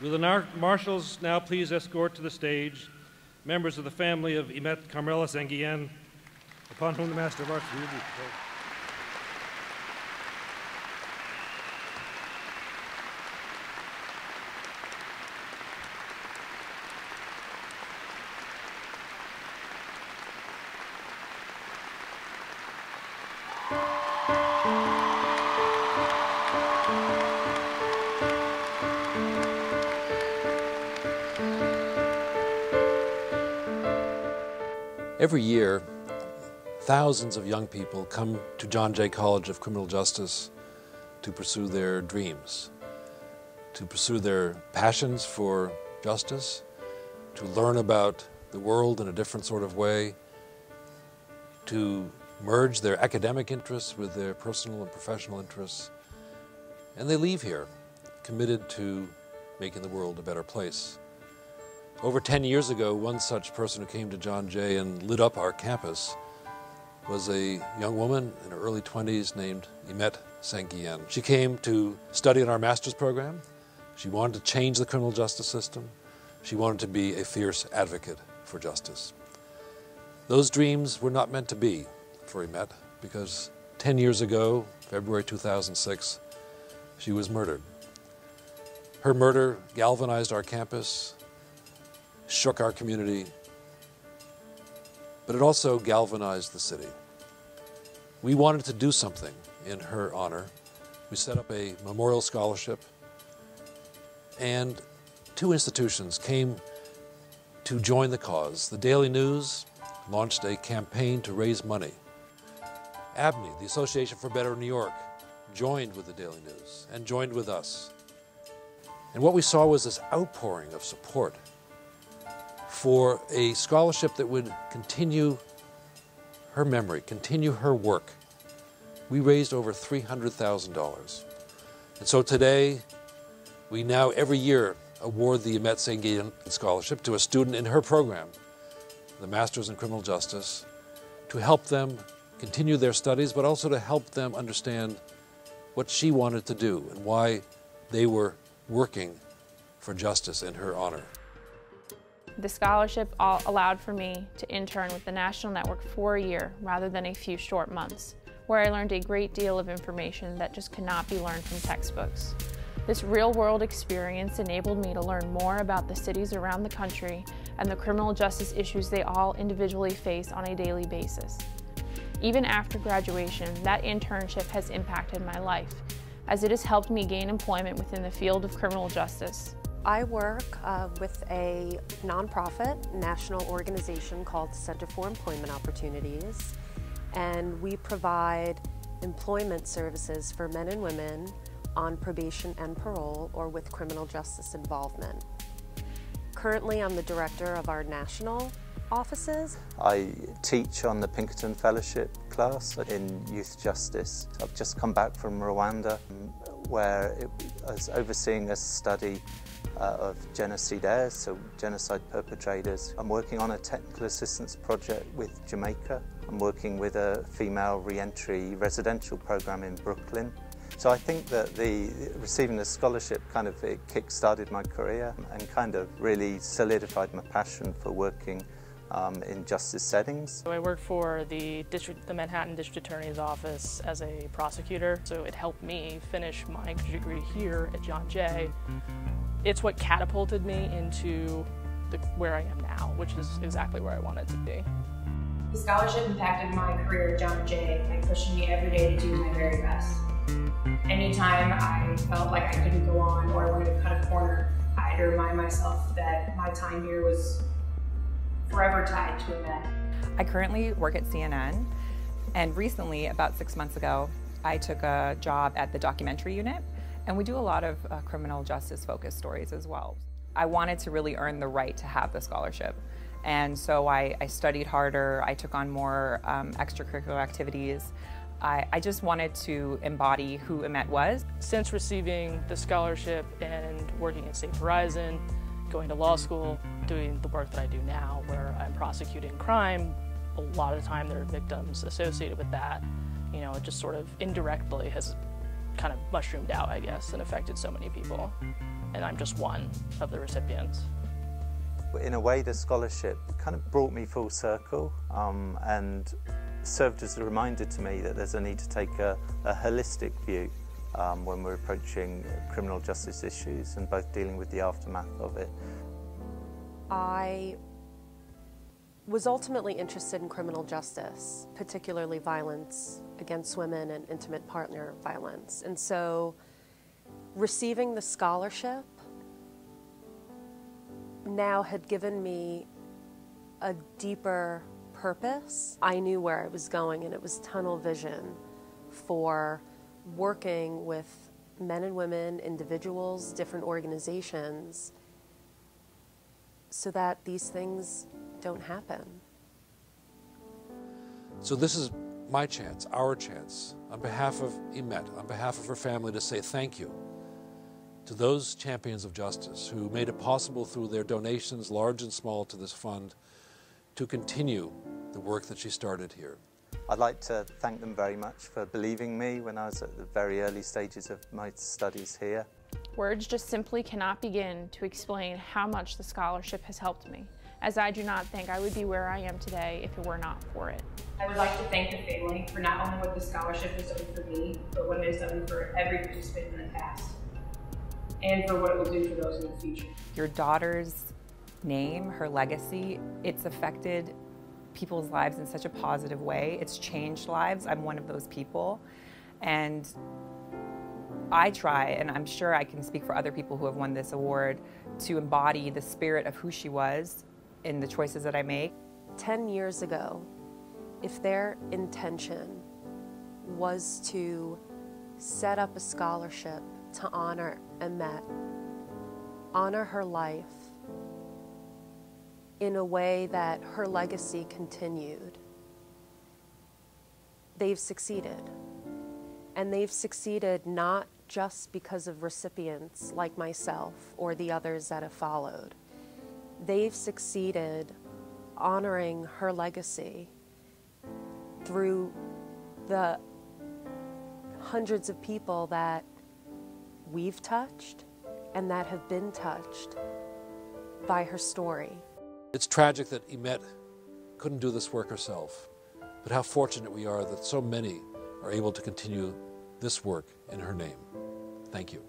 Will the marshals now please escort to the stage members of the family of Imette St. Guillen, upon whom the Master of Arts will be. Every year, thousands of young people come to John Jay College of Criminal Justice to pursue their dreams, to pursue their passions for justice, to learn about the world in a different sort of way, to merge their academic interests with their personal and professional interests. And they leave here committed to making the world a better place. Over 10 years ago, one such person who came to John Jay and lit up our campus was a young woman in her early 20s named Imette St. Guillen. She came to study in our master's program. She wanted to change the criminal justice system. She wanted to be a fierce advocate for justice. Those dreams were not meant to be for Imette because 10 years ago, February 2006, she was murdered. Her murder galvanized our campus, shook our community, but it also galvanized the city. We wanted to do something in her honor. We set up a memorial scholarship, and two institutions came to join the cause. The Daily News launched a campaign to raise money. ABNY, the Association for Better New York, joined with the Daily News and joined with us. And what we saw was this outpouring of support for a scholarship that would continue her memory, continue her work. We raised over $300,000. And so today, we now every year award the Imette St. Guillen Scholarship to a student in her program, the Masters in Criminal Justice, to help them continue their studies, but also to help them understand what she wanted to do and why they were working for justice in her honor. The scholarship allowed for me to intern with the National Network for a year rather than a few short months, where I learned a great deal of information that just could not be learned from textbooks. This real-world experience enabled me to learn more about the cities around the country and the criminal justice issues they all individually face on a daily basis. Even after graduation, that internship has impacted my life, as it has helped me gain employment within the field of criminal justice. I work with a nonprofit national organization called Center for Employment Opportunities, and we provide employment services for men and women on probation and parole or with criminal justice involvement. Currently, I'm the director of our national offices. I teach on the Pinkerton Fellowship class in youth justice. I've just come back from Rwanda, where I was overseeing a study of genocidaires, so genocide perpetrators. I'm working on a technical assistance project with Jamaica. I'm working with a female re-entry residential program in Brooklyn. So I think that receiving the scholarship it kick-started my career and kind of really solidified my passion for working in justice settings. So I work for the Manhattan District Attorney's Office as a prosecutor, so it helped me finish my degree here at John Jay. It's what catapulted me into where I am now, which is exactly where I wanted to be. The scholarship impacted my career at John Jay by pushing me every day to do my very best. Anytime I felt like I couldn't go on or I wanted to cut a corner, I had to remind myself that my time here was forever tied to Imette. I currently work at CNN, and recently, about 6 months ago, I took a job at the documentary unit, and we do a lot of criminal justice focused stories as well. I wanted to really earn the right to have the scholarship, and so I studied harder, I took on more extracurricular activities. I just wanted to embody who Imette was. Since receiving the scholarship and working at Safe Horizon, going to law school, doing the work that I do now where I'm prosecuting crime, a lot of the time there are victims associated with that. You know, it just sort of indirectly has kind of mushroomed out, I guess, and affected so many people. And I'm just one of the recipients. In a way, the scholarship kind of brought me full circle and served as a reminder to me that there's a need to take a holistic view when we're approaching criminal justice issues and both dealing with the aftermath of it. I was ultimately interested in criminal justice, particularly violence against women and intimate partner violence. And so receiving the scholarship now had given me a deeper purpose. I knew where I was going, and it was tunnel vision for working with men and women, individuals, different organizations, so that these things don't happen. So this is my chance, our chance, on behalf of Imette, on behalf of her family, to say thank you to those champions of justice who made it possible through their donations, large and small, to this fund, to continue the work that she started here. I'd like to thank them very much for believing me when I was at the very early stages of my studies here. Words just simply cannot begin to explain how much the scholarship has helped me, as I do not think I would be where I am today if it were not for it. I would like to thank the family for not only what the scholarship has done for me, but what it has done for every participant in the past, and for what it will do for those in the future. Your daughter's name, her legacy, it's affected people's lives in such a positive way. It's changed lives. I'm one of those people. And I try, and I'm sure I can speak for other people who have won this award, to embody the spirit of who she was in the choices that I make. 10 years ago, if their intention was to set up a scholarship to honor Imette, honor her life in a way that her legacy continued, they've succeeded. And they've succeeded not just because of recipients like myself or the others that have followed. They've succeeded honoring her legacy through the hundreds of people that we've touched and that have been touched by her story. It's tragic that Imette couldn't do this work herself, but how fortunate we are that so many are able to continue this work in her name. Thank you.